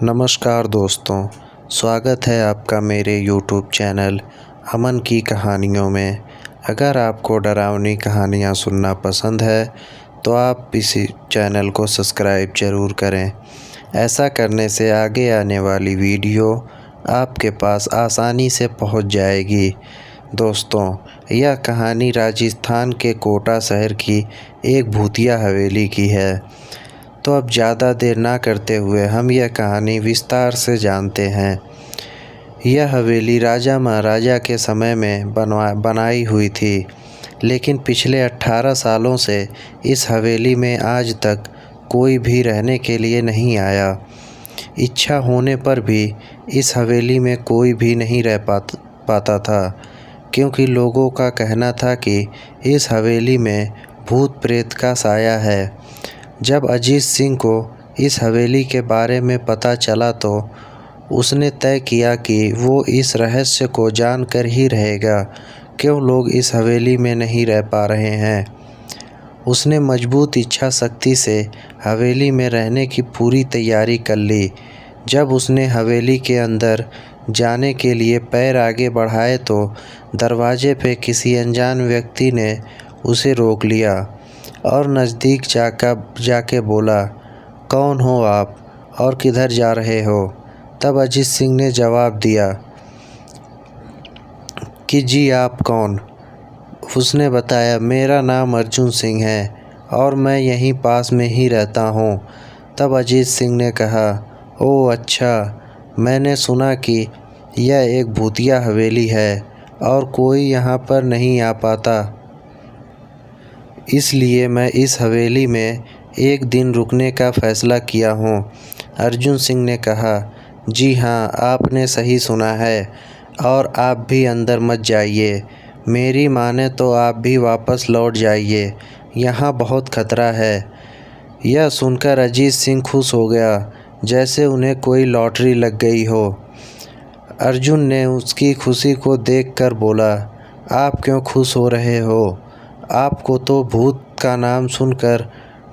नमस्कार दोस्तों, स्वागत है आपका मेरे YouTube चैनल अमन की कहानियों में। अगर आपको डरावनी कहानियाँ सुनना पसंद है तो आप इसी चैनल को सब्सक्राइब ज़रूर करें। ऐसा करने से आगे आने वाली वीडियो आपके पास आसानी से पहुंच जाएगी। दोस्तों, यह कहानी राजस्थान के कोटा शहर की एक भूतिया हवेली की है। तो अब ज़्यादा देर ना करते हुए हम यह कहानी विस्तार से जानते हैं। यह हवेली राजा महाराजा के समय में बनाई हुई थी, लेकिन पिछले 18 सालों से इस हवेली में आज तक कोई भी रहने के लिए नहीं आया। इच्छा होने पर भी इस हवेली में कोई भी नहीं रह पाता था, क्योंकि लोगों का कहना था कि इस हवेली में भूत प्रेत का साया है। जब अजीत सिंह को इस हवेली के बारे में पता चला तो उसने तय किया कि वो इस रहस्य को जानकर ही रहेगा, क्यों लोग इस हवेली में नहीं रह पा रहे हैं। उसने मजबूत इच्छा शक्ति से हवेली में रहने की पूरी तैयारी कर ली। जब उसने हवेली के अंदर जाने के लिए पैर आगे बढ़ाए तो दरवाजे पे किसी अनजान व्यक्ति ने उसे रोक लिया और नज़दीक जाके बोला, कौन हो आप और किधर जा रहे हो। तब अजीत सिंह ने जवाब दिया कि जी आप कौन। उसने बताया, मेरा नाम अर्जुन सिंह है और मैं यहीं पास में ही रहता हूँ। तब अजीत सिंह ने कहा, ओह अच्छा, मैंने सुना कि यह एक भूतिया हवेली है और कोई यहाँ पर नहीं आ पाता, इसलिए मैं इस हवेली में एक दिन रुकने का फ़ैसला किया हूँ। अर्जुन सिंह ने कहा, जी हाँ, आपने सही सुना है और आप भी अंदर मत जाइए। मेरी माने तो आप भी वापस लौट जाइए, यहाँ बहुत खतरा है। यह सुनकर अजीत सिंह खुश हो गया, जैसे उन्हें कोई लॉटरी लग गई हो। अर्जुन ने उसकी खुशी को देखकर बोला, आप क्यों खुश हो रहे हो? आपको तो भूत का नाम सुनकर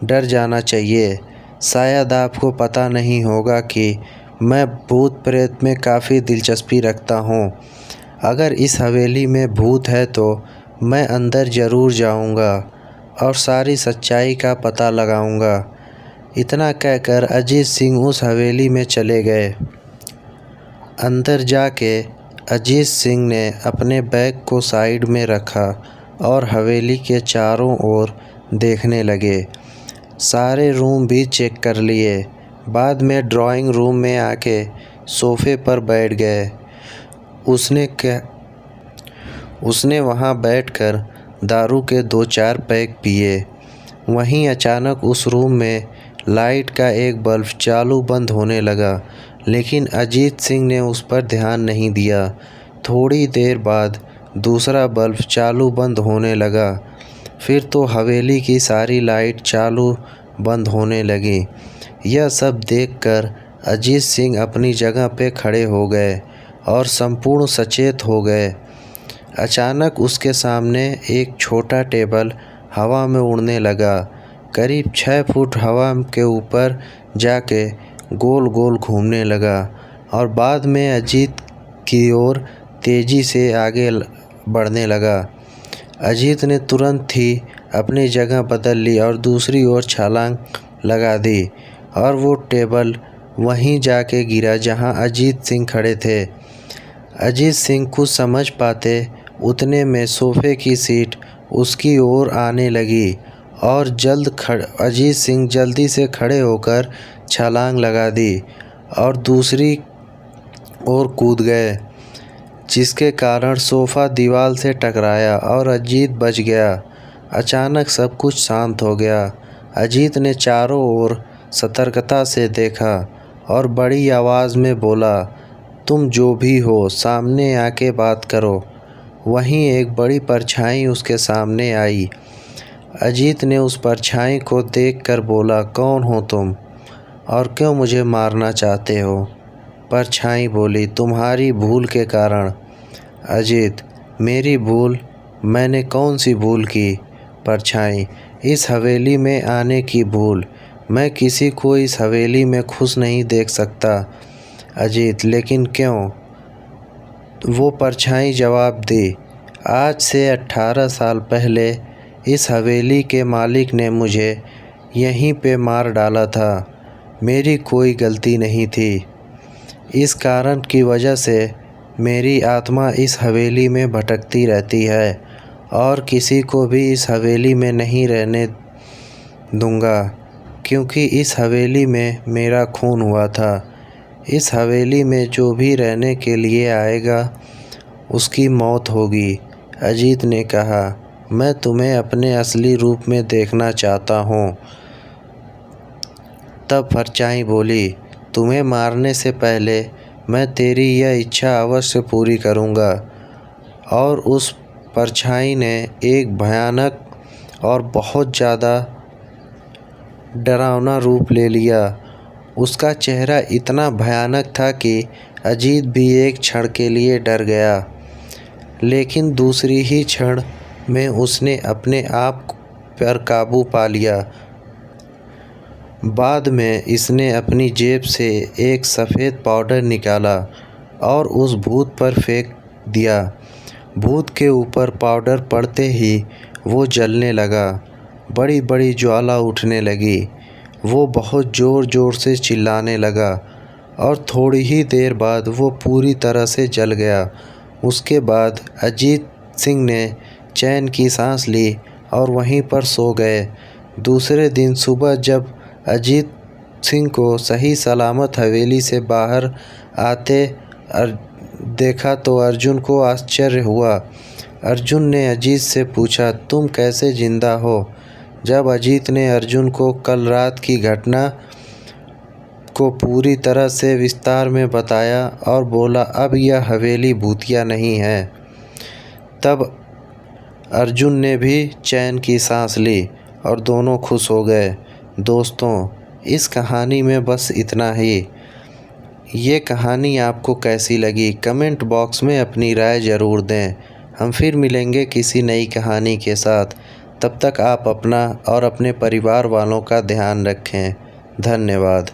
डर जाना चाहिए। शायद आपको पता नहीं होगा कि मैं भूत प्रेत में काफ़ी दिलचस्पी रखता हूँ। अगर इस हवेली में भूत है तो मैं अंदर ज़रूर जाऊँगा और सारी सच्चाई का पता लगाऊँगा। इतना कहकर अजीत सिंह उस हवेली में चले गए। अंदर जाके अजीत सिंह ने अपने बैग को साइड में रखा और हवेली के चारों ओर देखने लगे। सारे रूम भी चेक कर लिए। बाद में ड्राइंग रूम में आके सोफ़े पर बैठ गए। उसने वहाँ बैठकर दारू के 2-4 पैक पिए। वहीं अचानक उस रूम में लाइट का एक बल्ब चालू बंद होने लगा, लेकिन अजीत सिंह ने उस पर ध्यान नहीं दिया। थोड़ी देर बाद दूसरा बल्ब चालू बंद होने लगा। फिर तो हवेली की सारी लाइट चालू बंद होने लगी। यह सब देखकर अजीत सिंह अपनी जगह पे खड़े हो गए और संपूर्ण सचेत हो गए। अचानक उसके सामने एक छोटा टेबल हवा में उड़ने लगा। करीब 6 फुट हवा के ऊपर जाके गोल गोल घूमने लगा और बाद में अजीत की ओर तेज़ी से आगे बढ़ने लगा। अजीत ने तुरंत ही अपनी जगह बदल ली और दूसरी ओर छलांग लगा दी और वो टेबल वहीं जाके गिरा जहां अजीत सिंह खड़े थे। अजीत सिंह कुछ समझ पाते उतने में सोफ़े की सीट उसकी ओर आने लगी और अजीत सिंह जल्दी से खड़े होकर छलांग लगा दी और दूसरी ओर कूद गए, जिसके कारण सोफ़ा दीवार से टकराया और अजीत बच गया। अचानक सब कुछ शांत हो गया। अजीत ने चारों ओर सतर्कता से देखा और बड़ी आवाज़ में बोला, तुम जो भी हो सामने आके बात करो। वहीं एक बड़ी परछाई उसके सामने आई। अजीत ने उस परछाई को देखकर बोला, कौन हो तुम और क्यों मुझे मारना चाहते हो? परछाई बोली, तुम्हारी भूल के कारण। अजीत, मेरी भूल? मैंने कौन सी भूल की? परछाई, इस हवेली में आने की भूल। मैं किसी को इस हवेली में खुश नहीं देख सकता। अजीत: लेकिन क्यों? वो परछाई जवाब दी। आज से 18 साल पहले इस हवेली के मालिक ने मुझे यहीं पे मार डाला था। मेरी कोई गलती नहीं थी। इस कारण की वजह से मेरी आत्मा इस हवेली में भटकती रहती है और किसी को भी इस हवेली में नहीं रहने दूंगा, क्योंकि इस हवेली में मेरा खून हुआ था। इस हवेली में जो भी रहने के लिए आएगा उसकी मौत होगी। अजीत ने कहा, मैं तुम्हें अपने असली रूप में देखना चाहता हूँ। तब परछाई बोली, तुम्हें मारने से पहले मैं तेरी यह इच्छा अवश्य पूरी करूँगा। और उस परछाई ने एक भयानक और बहुत ज़्यादा डरावना रूप ले लिया। उसका चेहरा इतना भयानक था कि अजीत भी एक क्षण के लिए डर गया, लेकिन दूसरी ही क्षण में उसने अपने आप पर काबू पा लिया। बाद में इसने अपनी जेब से एक सफ़ेद पाउडर निकाला और उस भूत पर फेंक दिया। भूत के ऊपर पाउडर पड़ते ही वो जलने लगा। बड़ी बड़ी ज्वाला उठने लगी। वो बहुत ज़ोर ज़ोर से चिल्लाने लगा और थोड़ी ही देर बाद वो पूरी तरह से जल गया। उसके बाद अजीत सिंह ने चैन की सांस ली और वहीं पर सो गए। दूसरे दिन सुबह जब अजीत सिंह को सही सलामत हवेली से बाहर आते देखा तो अर्जुन को आश्चर्य हुआ। अर्जुन ने अजीत से पूछा, तुम कैसे जिंदा हो? जब अजीत ने अर्जुन को कल रात की घटना को पूरी तरह से विस्तार में बताया और बोला, अब यह हवेली भूतिया नहीं है, तब अर्जुन ने भी चैन की सांस ली और दोनों खुश हो गए। दोस्तों, इस कहानी में बस इतना ही। ये कहानी आपको कैसी लगी कमेंट बॉक्स में अपनी राय ज़रूर दें। हम फिर मिलेंगे किसी नई कहानी के साथ। तब तक आप अपना और अपने परिवार वालों का ध्यान रखें। धन्यवाद।